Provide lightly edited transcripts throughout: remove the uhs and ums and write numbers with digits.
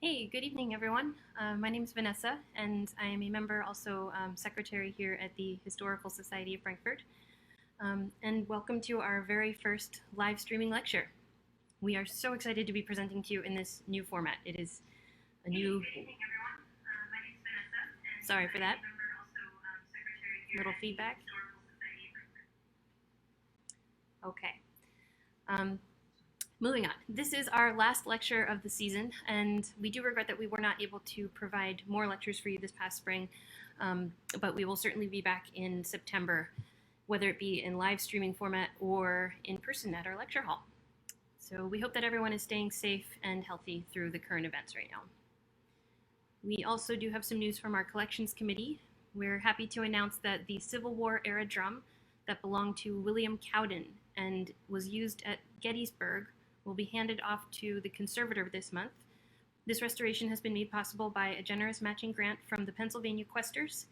Hey, good evening, everyone. My name is Vanessa, and I am a member, also secretary here at the Historical Society of Frankfurt. And welcome to our very first live streaming lecture. We are so excited to be presenting to you in this new format. It is a new. Good evening, everyone. My name is Vanessa, and sorry for that. I'm a member, also secretary here little feedback. At the Historical Society of Frankfurt. Okay. Moving on, this is our last lecture of the season, and we do regret that we were not able to provide more lectures for you this past spring, but we will certainly be back in September, whether it be in live streaming format or in person at our lecture hall. So we hope that everyone is staying safe and healthy through the current events right now. We also do have some news from our collections committee. We're happy to announce that the Civil War era drum that belonged to William Cowden and was used at Gettysburg will be handed off to the conservator this month. This restoration has been made possible by a generous matching grant from the Pennsylvania Questers,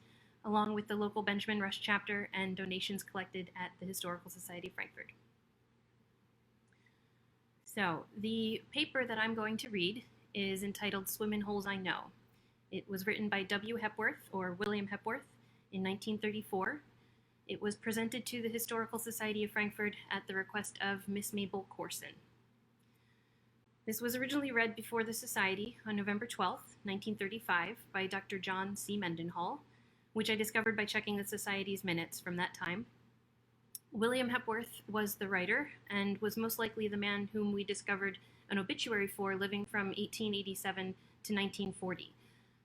along with the local Benjamin Rush chapter and donations collected at the Historical Society of Frankfurt. So, the paper that I'm going to read is entitled Swimmin Holes I Know. It was written by W. Hepworth, or William Hepworth, in 1934. It was presented to the Historical Society of Frankfurt at the request of Miss Mabel Corson. This was originally read before the Society on November 12, 1935, by Dr. John C. Mendenhall, which I discovered by checking the Society's minutes from that time. William Hepworth was the writer and was most likely the man whom we discovered an obituary for living from 1887 to 1940.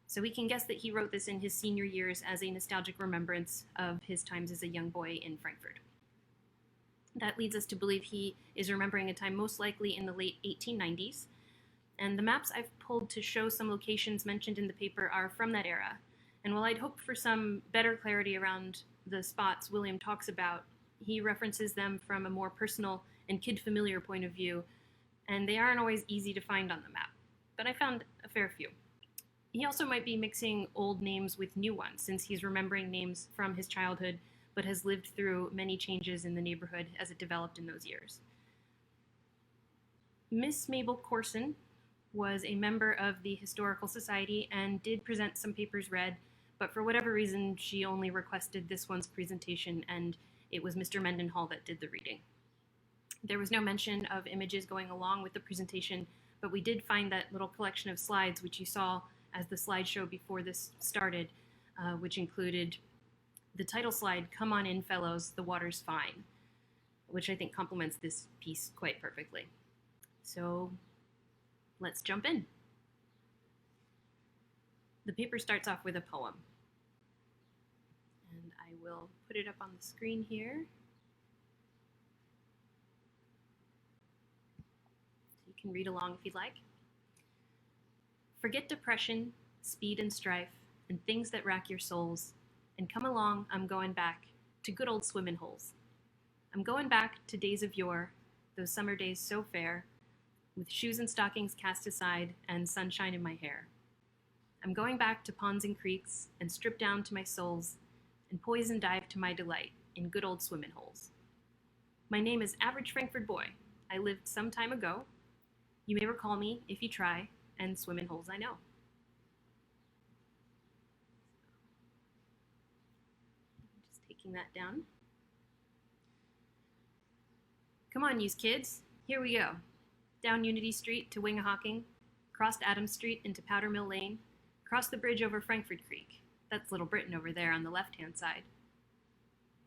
So we can guess that he wrote this in his senior years as a nostalgic remembrance of his times as a young boy in Frankfurt. That leads us to believe he is remembering a time most likely in the late 1890s. And the maps I've pulled to show some locations mentioned in the paper are from that era. And while I'd hoped for some better clarity around the spots William talks about, he references them from a more personal and kid-familiar point of view, and they aren't always easy to find on the map. But I found a fair few. He also might be mixing old names with new ones, since he's remembering names from his childhood but has lived through many changes in the neighborhood as it developed in those years. Miss Mabel Corson was a member of the Historical Society and did present some papers read, but for whatever reason, she only requested this one's presentation, and it was Mr. Mendenhall that did the reading. There was no mention of images going along with the presentation, but we did find that little collection of slides, which you saw as the slideshow before this started, which included the title slide, "Come on in, fellows, the water's fine," which I think complements this piece quite perfectly. So let's jump in. The paper starts off with a poem. And I will put it up on the screen here. So you can read along if you'd like. Forget depression, speed and strife, and things that rack your souls. And come along, I'm going back to good old swimmin' holes. I'm going back to days of yore, those summer days so fair, with shoes and stockings cast aside and sunshine in my hair. I'm going back to ponds and creeks and strip down to my soles and poise and dive to my delight in good old swimmin' holes. My name is Average Frankfurt Boy. I lived some time ago. You may recall me if you try, and swimmin' holes I know. That down. Come on, yous kids. Here we go. Down Unity Street to Wingahawking, crossed Adams Street into Powder Mill Lane, cross the bridge over Frankfurt Creek. That's Little Britain over there on the left-hand side.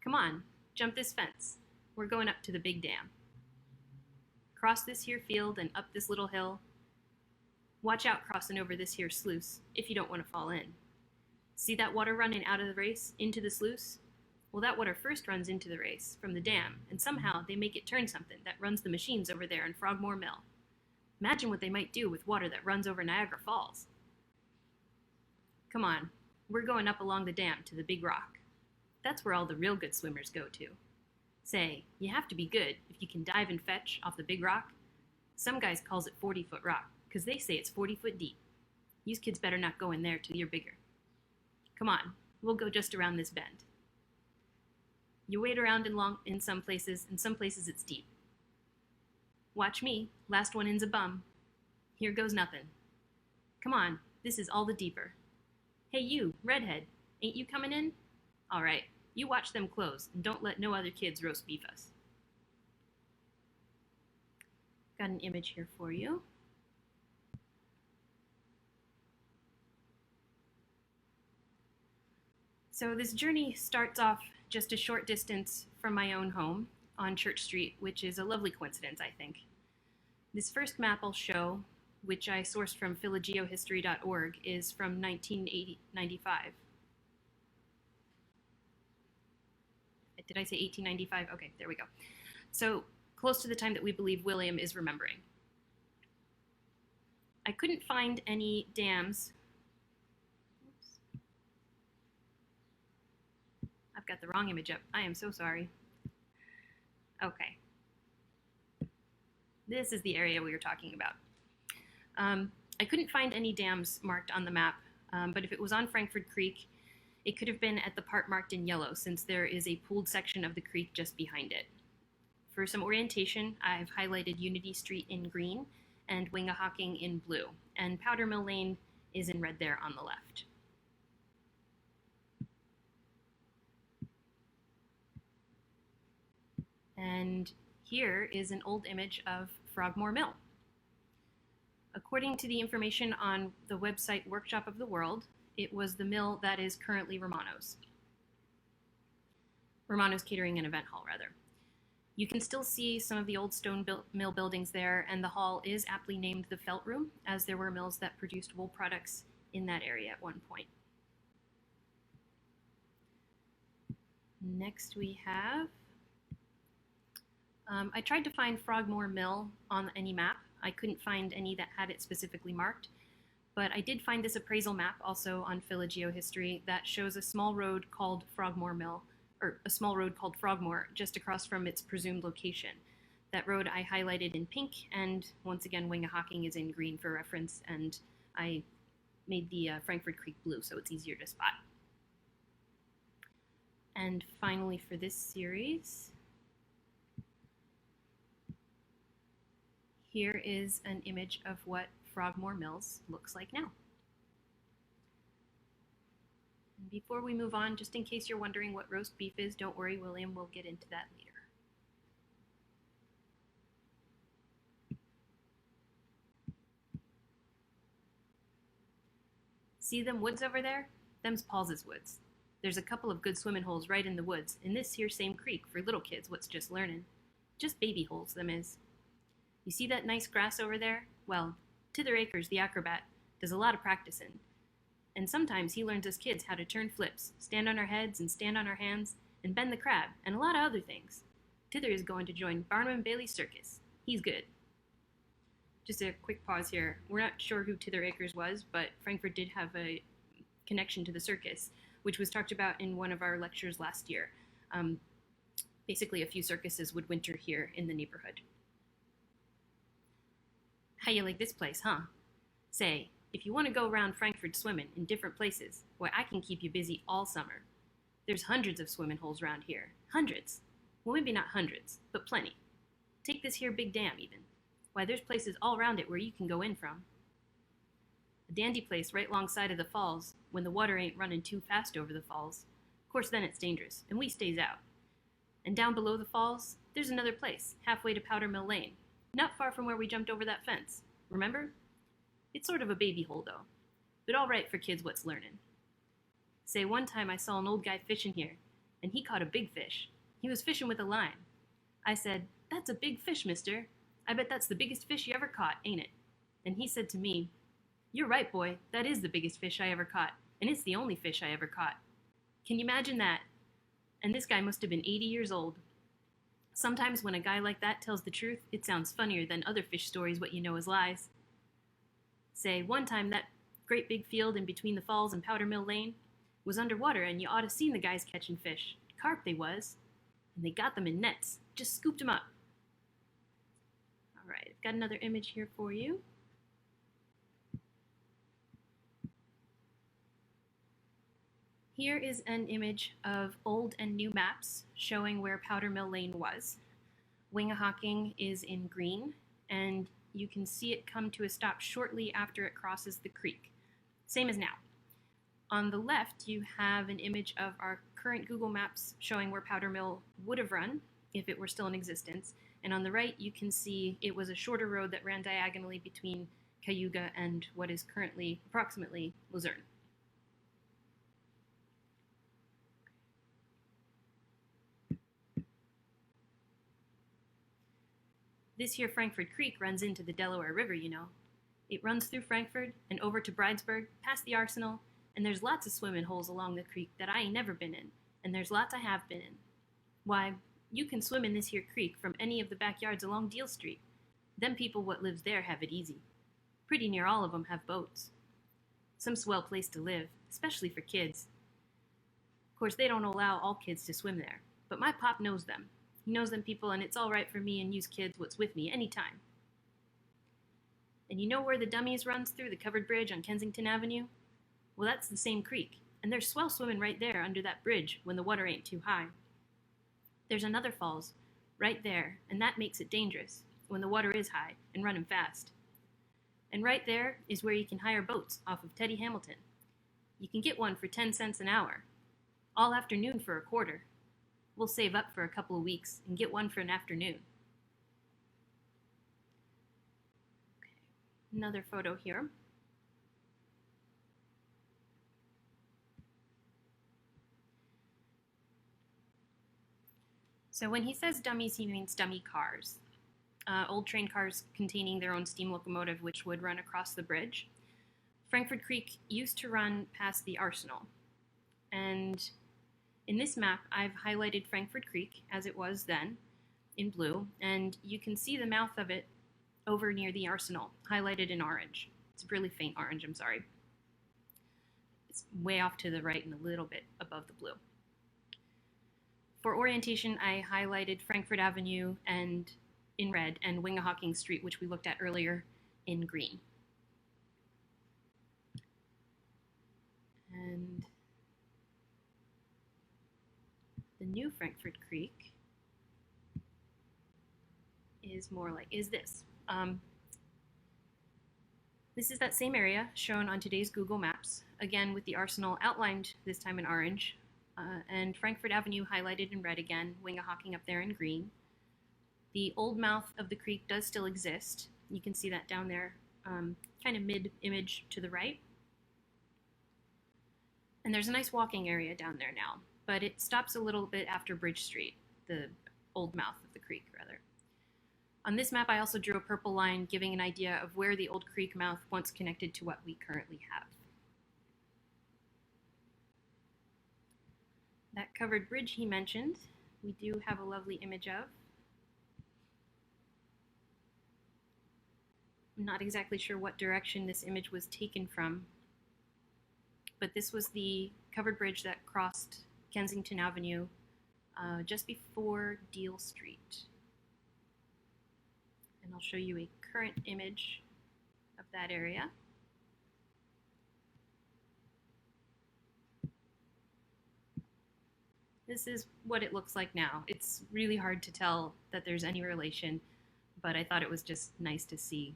Come on, jump this fence. We're going up to the big dam. Cross this here field and up this little hill. Watch out crossing over this here sluice if you don't want to fall in. See that water running out of the race into the sluice? Well, that water first runs into the race from the dam, and somehow they make it turn something that runs the machines over there in Frogmore Mill. Imagine what they might do with water that runs over Niagara Falls. Come on, we're going up along the dam to the big rock. That's where all the real good swimmers go to. Say, you have to be good if you can dive and fetch off the big rock. Some guys calls it 40-foot rock, because they say it's 40 foot deep. You kids better not go in there till you're bigger. Come on, we'll go just around this bend. You wade around in some places, and some places it's deep. Watch me, last one in's a bum. Here goes nothing. Come on, this is all the deeper. Hey you, redhead, ain't you coming in? All right, you watch them close and don't let no other kids roast beef us. Got an image here for you. So this journey starts off just a short distance from my own home on Church Street, which is a lovely coincidence, I think. This first map I'll show, which I sourced from philogeohistory.org, is from 1995. Did I say 1895? Okay, there we go. So close to the time that we believe William is remembering. I couldn't find any dams. Oops. I've got the wrong image up. I am so sorry. Okay. This is the area we were talking about. I couldn't find any dams marked on the map, but if it was on Frankford Creek, it could have been at the part marked in yellow, since there is a pooled section of the creek just behind it. For some orientation, I've highlighted Unity Street in green and Wingahawking in blue, and Powder Mill Lane is in red there on the left. And here is an old image of Frogmore Mill. According to the information on the website Workshop of the World, it was the mill that is currently Romano's. Romano's Catering and Event Hall, rather. You can still see some of the old stone mill buildings there, and the hall is aptly named the Felt Room, as there were mills that produced wool products in that area at one point. Next we have, I tried to find Frogmore Mill on any map. I couldn't find any that had it specifically marked, but I did find this appraisal map also on PhiloGeoHistory that shows a small road called Frogmore Mill, or a small road called Frogmore, just across from its presumed location. That road I highlighted in pink, and once again Wingahawking is in green for reference, and I made the Frankford Creek blue so it's easier to spot. And finally for this series, here is an image of what Frogmore Mills looks like now. And before we move on, just in case you're wondering what roast beef is, don't worry, William will get into that later. See them woods over there? Them's Paul's woods. There's a couple of good swimming holes right in the woods, in this here same creek for little kids what's just learning. Just baby holes, them is. You see that nice grass over there? Well, Tither Acres, the acrobat, does a lot of practicing. And sometimes he learns us kids how to turn flips, stand on our heads and stand on our hands, and bend the crab, and a lot of other things. Tither is going to join Barnum and Bailey's circus. He's good. Just a quick pause here. We're not sure who Tither Acres was, but Frankfurt did have a connection to the circus, which was talked about in one of our lectures last year. Basically, a few circuses would winter here in the neighborhood. How you like this place, huh? Say, if you want to go around Frankfurt swimming in different places, why, I can keep you busy all summer. There's hundreds of swimming holes around here. Hundreds. Well, maybe not hundreds, but plenty. Take this here big dam, even. Why, there's places all around it where you can go in from. A dandy place right alongside of the falls, when the water ain't running too fast over the falls. Of course, then it's dangerous, and we stays out. And down below the falls, there's another place, halfway to Powder Mill Lane. Not far from where we jumped over that fence. Remember? It's sort of a baby hole, though, but all right for kids what's learning. Say, one time I saw an old guy fishing here, and he caught a big fish. He was fishing with a line. I said, "That's a big fish, mister. I bet that's the biggest fish you ever caught, ain't it?" And he said to me, "You're right, boy. That is the biggest fish I ever caught, and it's the only fish I ever caught." Can you imagine that? And this guy must have been 80 years old. Sometimes when a guy like that tells the truth, it sounds funnier than other fish stories what you know as lies. Say, one time that great big field in between the falls and Powder Mill Lane was underwater, and you ought to seen the guys catching fish. Carp they was. And they got them in nets. Just scooped them up. All right, I've got another image here for you. Here is an image of old and new maps showing where Powder Mill Lane was. Wingahawking is in green, and you can see it come to a stop shortly after it crosses the creek, same as now. On the left, you have an image of our current Google Maps showing where Powder Mill would have run if it were still in existence. And on the right, you can see it was a shorter road that ran diagonally between Cayuga and what is currently approximately Luzerne. This here Frankford Creek runs into the Delaware River, you know. It runs through Frankford and over to Bridesburg, past the Arsenal, and there's lots of swimming holes along the creek that I ain't never been in, and there's lots I have been in. Why, you can swim in this here creek from any of the backyards along Deal Street. Them people what lives there have it easy. Pretty near all of them have boats. Some swell place to live, especially for kids. Of course, they don't allow all kids to swim there, but my pop knows them. He knows them people, and it's all right for me and yous kids what's with me anytime. And you know where the Dummies runs through the covered bridge on Kensington Avenue? Well, that's the same creek, and there's swell swimming right there under that bridge when the water ain't too high. There's another falls right there, and that makes it dangerous when the water is high and running fast. And right there is where you can hire boats off of Teddy Hamilton. You can get one for 10 cents an hour, all afternoon for a quarter. We'll save up for a couple of weeks and get one for an afternoon. Okay. Another photo here. So when he says dummies, he means dummy cars. Old train cars containing their own steam locomotive, which would run across the bridge. Frankford Creek used to run past the Arsenal. And in this map, I've highlighted Frankford Creek as it was then in blue, and you can see the mouth of it over near the Arsenal, highlighted in orange. It's a really faint orange, I'm sorry. It's way off to the right and a little bit above the blue. For orientation, I highlighted Frankford Avenue and in red and Wingahawking Street, which we looked at earlier, in green. And the new Frankford Creek is more like, is this. This is that same area shown on today's Google Maps, again with the Arsenal outlined this time in orange, and Frankford Avenue highlighted in red again, Wingahawking up there in green. The old mouth of the creek does still exist. You can see that down there, kind of mid-image to the right. And there's a nice walking area down there now, but it stops a little bit after Bridge Street, the old mouth of the creek, rather. On this map, I also drew a purple line giving an idea of where the old creek mouth once connected to what we currently have. That covered bridge he mentioned, we do have a lovely image of. I'm not exactly sure what direction this image was taken from, but this was the covered bridge that crossed Kensington Avenue just before Deal Street. And I'll show you a current image of that area. This is what it looks like now. It's really hard to tell that there's any relation, but I thought it was just nice to see.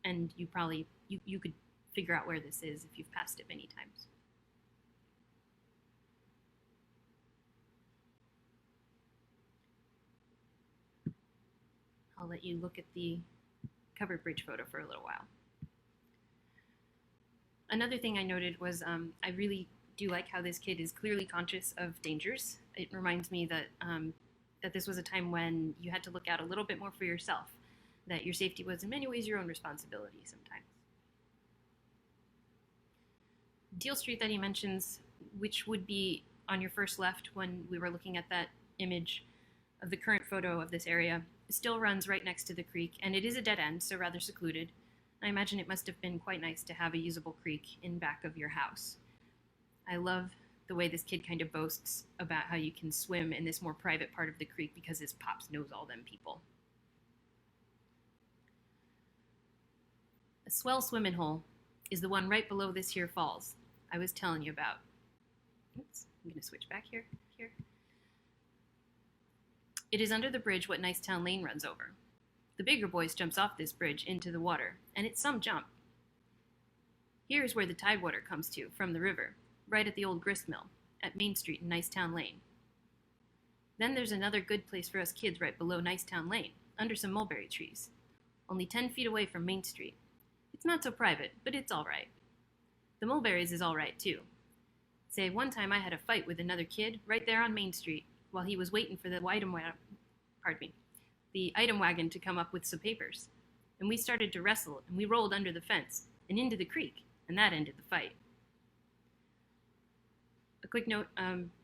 And you probably, you could figure out where this is if you've passed it many times. I'll let you look at the covered bridge photo for a little while. Another thing I noted was I really do like how this kid is clearly conscious of dangers. It reminds me that, that this was a time when you had to look out a little bit more for yourself, that your safety was in many ways your own responsibility sometimes. Deal Street that he mentions, which would be on your first left when we were looking at that image of the current photo of this area, still runs right next to the creek, and it is a dead end, so rather secluded. I imagine it must have been quite nice to have a usable creek in back of your house. I love the way this kid kind of boasts about how you can swim in this more private part of the creek because his pops knows all them people. A swell swimming hole is the one right below this here falls I was telling you about. Oops, I'm going to switch back here. It is under the bridge what Nicetown Lane runs over. The bigger boys jumps off this bridge into the water, and it's some jump. Here's where the tidewater comes to from the river, right at the old grist mill, at Main Street in Nicetown Lane. Then there's another good place for us kids right below Nicetown Lane, under some mulberry trees, only 10 feet away from Main Street. It's not so private, but it's all right. The mulberries is all right, too. Say, one time I had a fight with another kid right there on Main Street while he was waiting for the item wagon to come up with some papers. And we started to wrestle, and we rolled under the fence and into the creek, and that ended the fight. A quick note,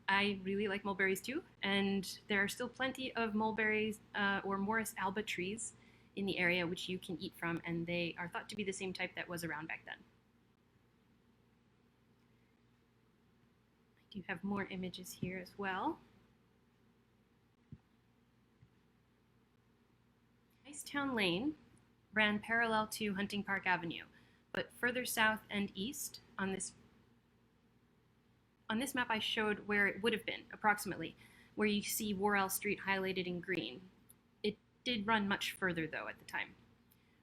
I really like mulberries too, and there are still plenty of mulberries or Morris alba trees in the area which you can eat from, and they are thought to be the same type that was around back then. I do have more images here as well. Nicetown Lane ran parallel to Hunting Park Avenue, but further south and east on this map I showed where it would have been, approximately, where you see Worrell Street highlighted in green. It did run much further, though, at the time.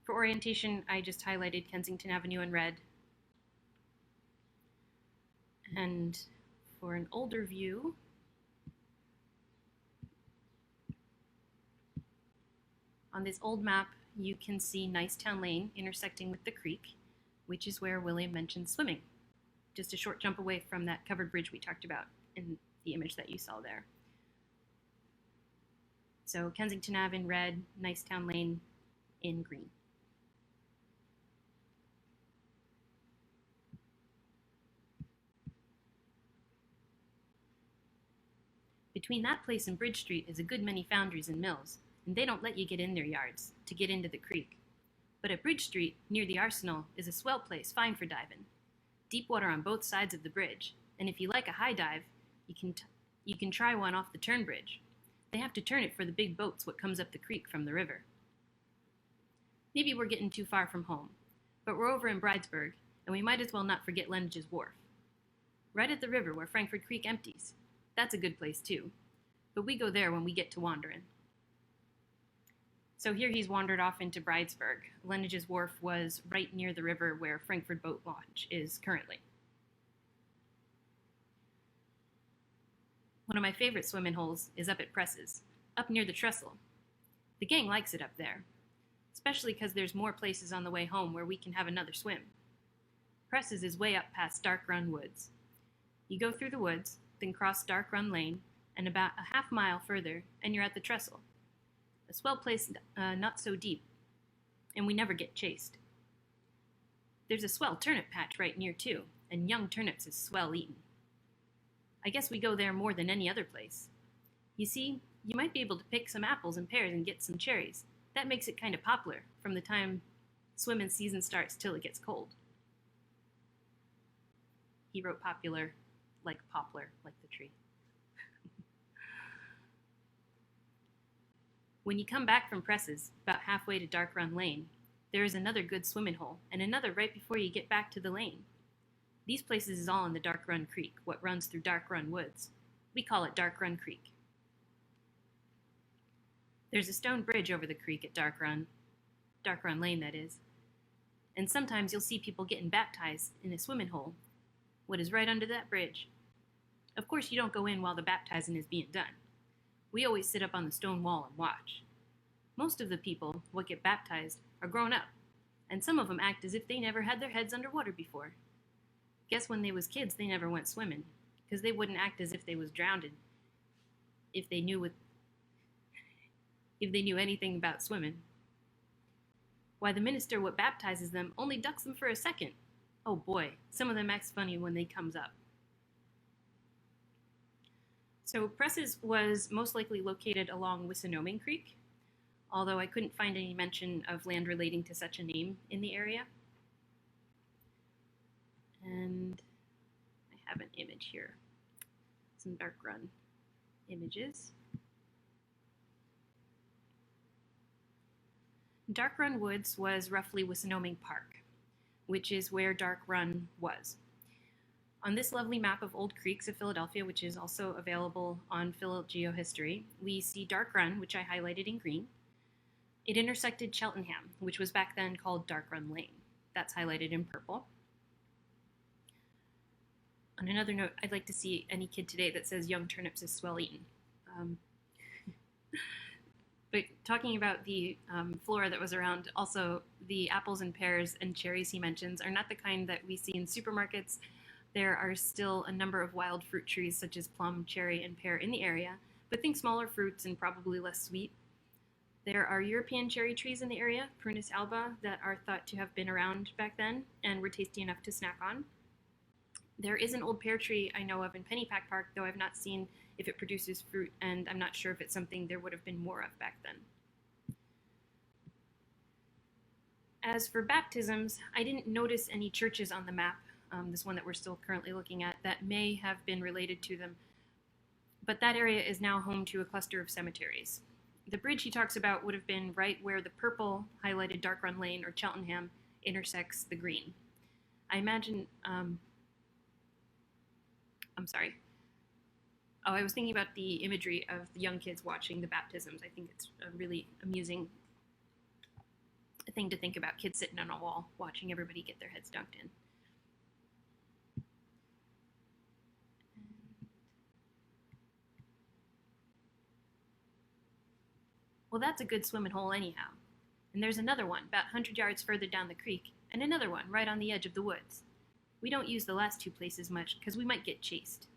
For orientation, I just highlighted Kensington Avenue in red. And for an older view, on this old map, you can see Nicetown Lane intersecting with the creek, which is where William mentioned swimming, just a short jump away from that covered bridge we talked about in the image that you saw there. So Kensington Ave in red, Nicetown Lane in green. Between that place and Bridge Street is a good many foundries and mills, and they don't let you get in their yards to get into the creek. But at Bridge Street, near the Arsenal, is a swell place fine for diving. Deep water on both sides of the bridge, and if you like a high dive, you can try one off the turn bridge. They have to turn it for the big boats what comes up the creek from the river. Maybe we're getting too far from home, but we're over in Bridesburg, and we might as well not forget Lennage's Wharf. Right at the river where Frankford Creek empties. That's a good place too, but we go there when we get to wandering. So here he's wandered off into Bridesburg. Lennage's Wharf was right near the river where Frankford Boat Launch is currently. One of my favorite swimming holes is up at Presses, up near the trestle. The gang likes it up there, especially because there's more places on the way home where we can have another swim. Presses is way up past Dark Run Woods. You go through the woods, then cross Dark Run Lane, and about a half mile further, and you're at the trestle. A swell place, not so deep, and we never get chased. There's a swell turnip patch right near too, and young turnips is swell eatin'. I guess we go there more than any other place. You see, you might be able to pick some apples and pears and get some cherries. That makes it kind of popular from the time swimming season starts till it gets cold. He wrote popular like poplar, like the tree. When you come back from Presses, about halfway to Dark Run Lane, there is another good swimming hole, and another right before you get back to the lane. These places is all in the Dark Run Creek, what runs through Dark Run Woods. We call it Dark Run Creek. There's a stone bridge over the creek at Dark Run Lane that is, and sometimes you'll see people getting baptized in a swimming hole, what is right under that bridge. Of course, you don't go in while the baptizing is being done. We always sit up on the stone wall and watch. Most of the people what get baptized are grown up, and some of them act as if they never had their heads underwater before. Guess when they was kids, they never went swimming, because they wouldn't act as if they was drowned if they knew anything about swimming. Why, the minister what baptizes them only ducks them for a second. Oh boy, some of them acts funny when they comes up. So Presses was most likely located along Wissinoming Creek, although I couldn't find any mention of land relating to such a name in the area. And I have an image here, some Dark Run images. Dark Run Woods was roughly Wissinoming Park, which is where Dark Run was. On this lovely map of old creeks of Philadelphia, which is also available on Phil Geohistory, we see Dark Run, which I highlighted in green. It intersected Cheltenham, which was back then called Dark Run Lane. That's highlighted in purple. On another note, I'd like to see any kid today that says young turnips is swell eaten. But talking about the flora that was around, also the apples and pears and cherries he mentions are not the kind that we see in supermarkets. There are still a number of wild fruit trees such as plum, cherry, and pear in the area, but think smaller fruits and probably less sweet. There are European cherry trees in the area, Prunus alba, that are thought to have been around back then and were tasty enough to snack on. There is an old pear tree I know of in Pennypack Park, though I've not seen if it produces fruit, and I'm not sure if it's something there would have been more of back then. As for baptisms, I didn't notice any churches on the map, this one that we're still currently looking at, that may have been related to them, but that area is now home to a cluster of cemeteries. The bridge he talks about would have been right where the purple highlighted Dark Run Lane or Cheltenham intersects the green. I imagine, I was thinking about the imagery of the young kids watching the baptisms. I think it's a really amusing thing to think about, kids sitting on a wall watching everybody get their heads dunked in. Well, that's a good swimming hole anyhow. And there's another one about 100 yards further down the creek, and another one right on the edge of the woods. We don't use the last two places much because we might get chased.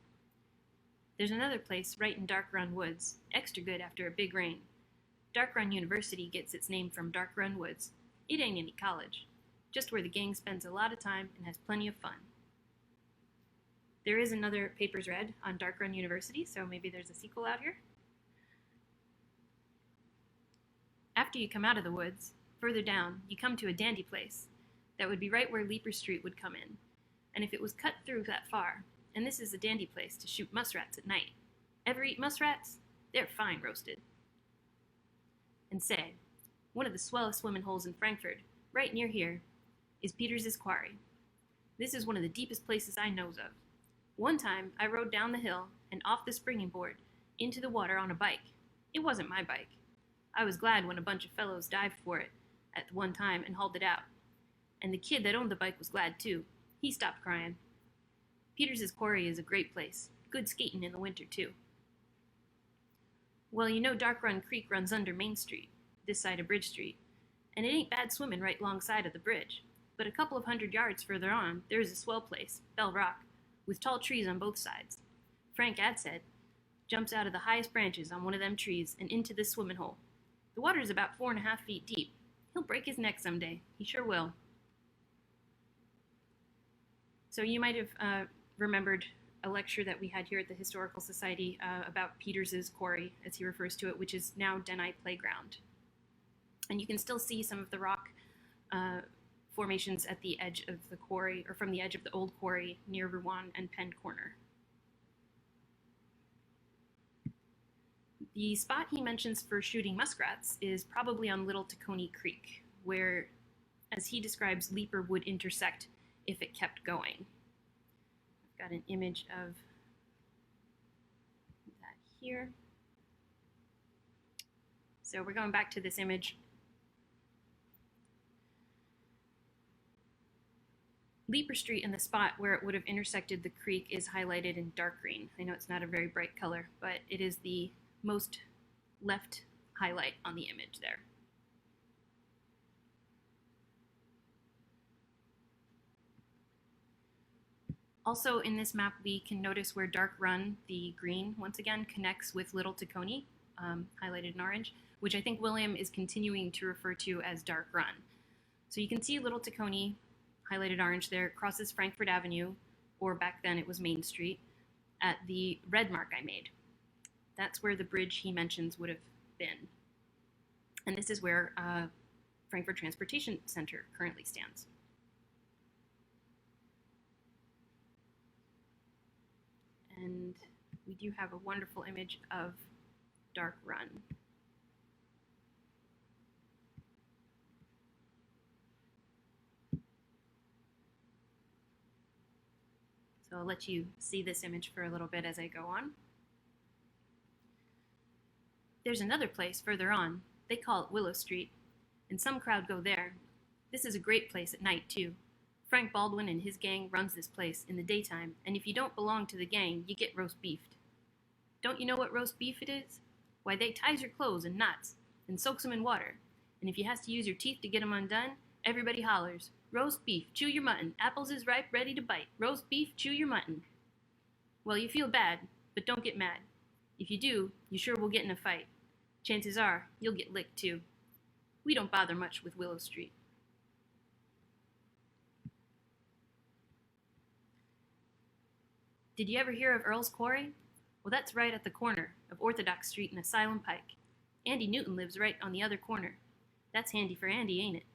There's another place right in Dark Run Woods, extra good after a big rain. Dark Run University gets its name from Dark Run Woods. It ain't any college, just where the gang spends a lot of time and has plenty of fun. There is another Papers Read on Dark Run University, so maybe there's a sequel out here. After you come out of the woods, further down, you come to a dandy place that would be right where Leaper Street would come in. And if it was cut through that far, and this is a dandy place to shoot muskrats at night. Ever eat muskrats? They're fine roasted. And say, one of the swellest swimming holes in Frankford, right near here, is Peters's Quarry. This is one of the deepest places I knows of. One time, I rode down the hill and off the springing board into the water on a bike. It wasn't my bike. I was glad when a bunch of fellows dived for it at one time and hauled it out. And the kid that owned the bike was glad too. He stopped crying. Peters's Quarry is a great place. Good skating in the winter too. Well, you know Dark Run Creek runs under Main Street, this side of Bridge Street, and it ain't bad swimming right alongside of the bridge. But a couple of 100 yards further on, there is a swell place, Bell Rock, with tall trees on both sides. Frank Adsaid jumps out of the highest branches on one of them trees and into this swimming hole. The water is about 4.5 feet deep. He'll break his neck someday. He sure will. So you might have remembered a lecture that we had here at the Historical Society about Peters's Quarry, as he refers to it, which is now Denai Playground. And you can still see some of the rock formations at the edge of the quarry, or from the edge of the old quarry near Rouen and Penn Corner. The spot he mentions for shooting muskrats is probably on Little Tacony Creek, where, as he describes, Leaper would intersect if it kept going. I've got an image of that here. So we're going back to this image. Leaper Street and the spot where it would have intersected the creek is highlighted in dark green. I know it's not a very bright color, but it is the most left highlight on the image there. Also in this map, we can notice where Dark Run, the green, once again connects with Little Tacony, highlighted in orange, which I think William is continuing to refer to as Dark Run. So you can see Little Tacony, highlighted orange there, crosses Frankford Avenue, or back then it was Main Street, at the red mark I made. That's where the bridge he mentions would have been. And this is where Frankfurt Transportation Center currently stands. And we do have a wonderful image of Dark Run. So I'll let you see this image for a little bit as I go on. There's another place further on. They call it Willow Street, and some crowd go there. This is a great place at night, too. Frank Baldwin and his gang runs this place in the daytime, and if you don't belong to the gang, you get roast beefed. Don't you know what roast beef it is? Why, they ties your clothes in knots and soaks them in water, and if you has to use your teeth to get them undone, everybody hollers, "Roast beef, chew your mutton, apples is ripe, ready to bite, roast beef, chew your mutton." Well, you feel bad, but don't get mad. If you do, you sure will get in a fight. Chances are, you'll get licked too. We don't bother much with Willow Street. Did you ever hear of Earl's Quarry? Well, that's right at the corner of Orthodox Street and Asylum Pike. Andy Newton lives right on the other corner. That's handy for Andy, ain't it?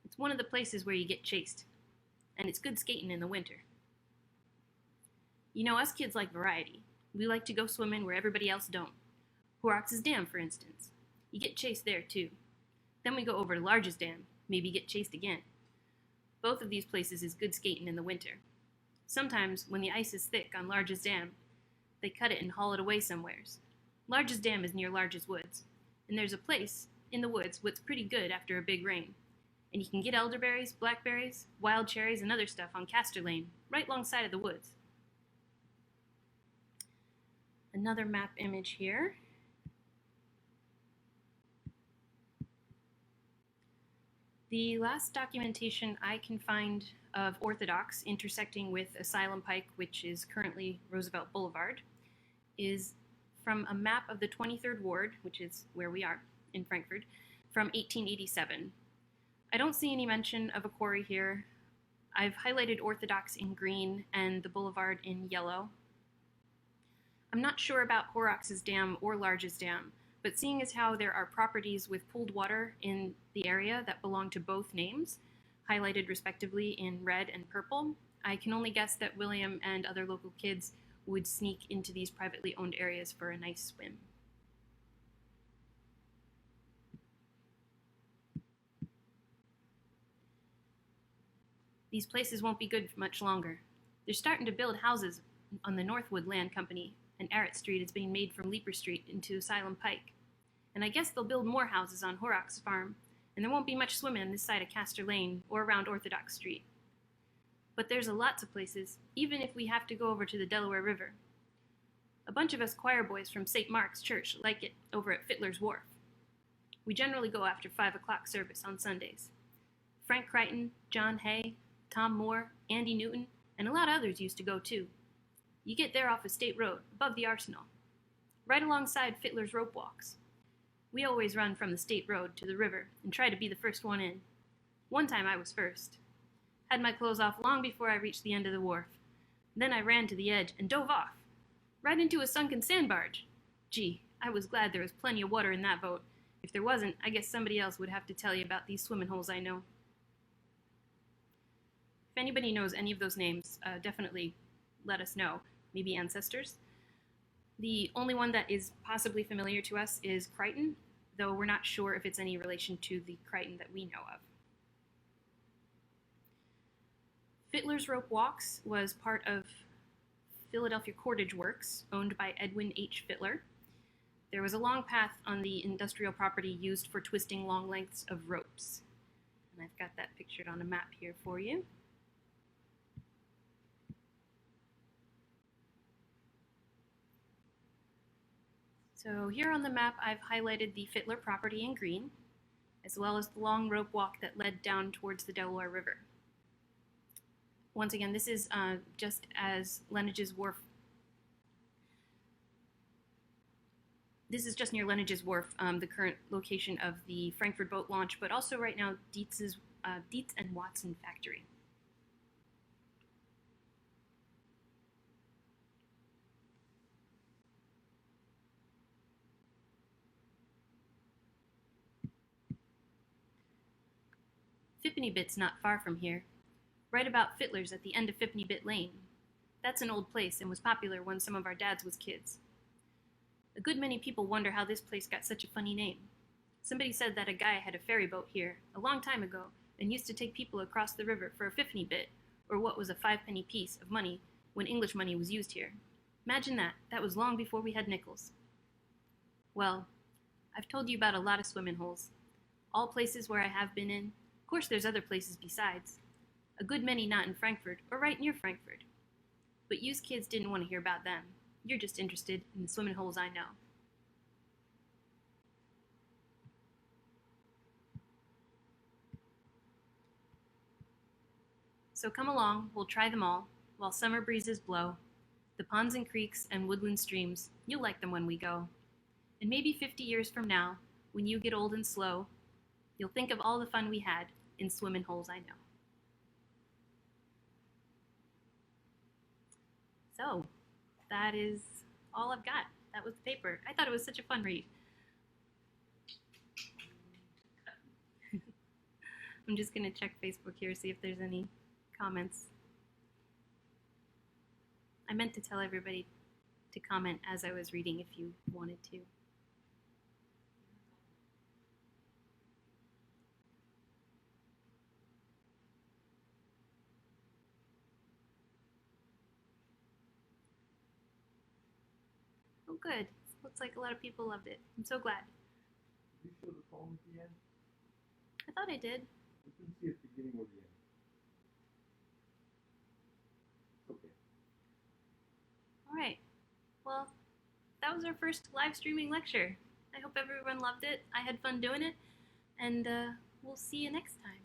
It's one of the places where you get chased, and it's good skating in the winter. You know, us kids like variety. We like to go swimming where everybody else don't. Horrocks's Dam, for instance. You get chased there, too. Then we go over to Large's Dam, maybe get chased again. Both of these places is good skating in the winter. Sometimes, when the ice is thick on Large's Dam, they cut it and haul it away somewheres. Large's Dam is near Large's Woods, and there's a place in the woods what's pretty good after a big rain. And you can get elderberries, blackberries, wild cherries, and other stuff on Castor Lane, right alongside of the woods. Another map image here. The last documentation I can find of Orthodox intersecting with Asylum Pike, which is currently Roosevelt Boulevard, is from a map of the 23rd Ward, which is where we are in Frankfurt, from 1887. I don't see any mention of a quarry here. I've highlighted Orthodox in green and the boulevard in yellow. I'm not sure about Horrocks's Dam or Large's Dam, but seeing as how there are properties with pooled water in the area that belong to both names, highlighted respectively in red and purple, I can only guess that William and other local kids would sneak into these privately owned areas for a nice swim. These places won't be good for much longer. They're starting to build houses on the Northwood Land Company, and Arrett Street is being made from Leaper Street into Asylum Pike. And I guess they'll build more houses on Horrock's farm, and there won't be much swimming on this side of Castor Lane or around Orthodox Street. But there's lots of places, even if we have to go over to the Delaware River. A bunch of us choir boys from St. Mark's Church like it over at Fiddlers Wharf. We generally go after 5 o'clock service on Sundays. Frank Crichton, John Hay, Tom Moore, Andy Newton, and a lot of others used to go too. You get there off a state road, above the arsenal, right alongside Fiddler's Rope Walks. We always run from the state road to the river and try to be the first one in. One time I was first. Had my clothes off long before I reached the end of the wharf. Then I ran to the edge and dove off, right into a sunken sand barge. Gee, I was glad there was plenty of water in that boat. If there wasn't, I guess somebody else would have to tell you about these swimming holes I know. If anybody knows any of those names, definitely let us know. Maybe ancestors. The only one that is possibly familiar to us is Crichton, though we're not sure if it's any relation to the Crichton that we know of. Fiddler's Rope Walks was part of Philadelphia Cordage Works, owned by Edwin H. Fiddler. There was a long path on the industrial property used for twisting long lengths of ropes. And I've got that pictured on a map here for you. So here on the map, I've highlighted the Fiddler property in green, as well as the long rope walk that led down towards the Delaware River. Once again, this is just as Lennage's Wharf. This is just near Lennage's Wharf, the current location of the Frankfurt boat launch, but also right now Dietz and Watson factory. Fippany Bit's not far from here, right about Fiddler's at the end of Fippany Bit Lane. That's an old place and was popular when some of our dads was kids. A good many people wonder how this place got such a funny name. Somebody said that a guy had a ferry boat here a long time ago and used to take people across the river for a 50 bit, or what was a 5-penny piece of money when English money was used here. Imagine that. That was long before we had nickels. Well, I've told you about a lot of swimming holes. all places where I have been in. Of course, there's other places besides. A good many not in Frankfurt or right near Frankfurt. But yous kids didn't want to hear about them. You're just interested in the swimming holes I know. So come along, we'll try them all, while summer breezes blow. The ponds and creeks and woodland streams, you'll like them when we go. And maybe 50 years from now, when you get old and slow, you'll think of all the fun we had in swimming holes I know. So, that is all I've got. That was the paper. I thought it was such a fun read. I'm just going to check Facebook here, see if there's any comments. I meant to tell everybody to comment as I was reading if you wanted to. Oh, good. Looks like a lot of people loved it. I'm so glad. Did you show the poem at the end? I thought I did. I couldn't see at the beginning or the end. Okay. All right. Well, that was our first live streaming lecture. I hope everyone loved it. I had fun doing it, and we'll see you next time.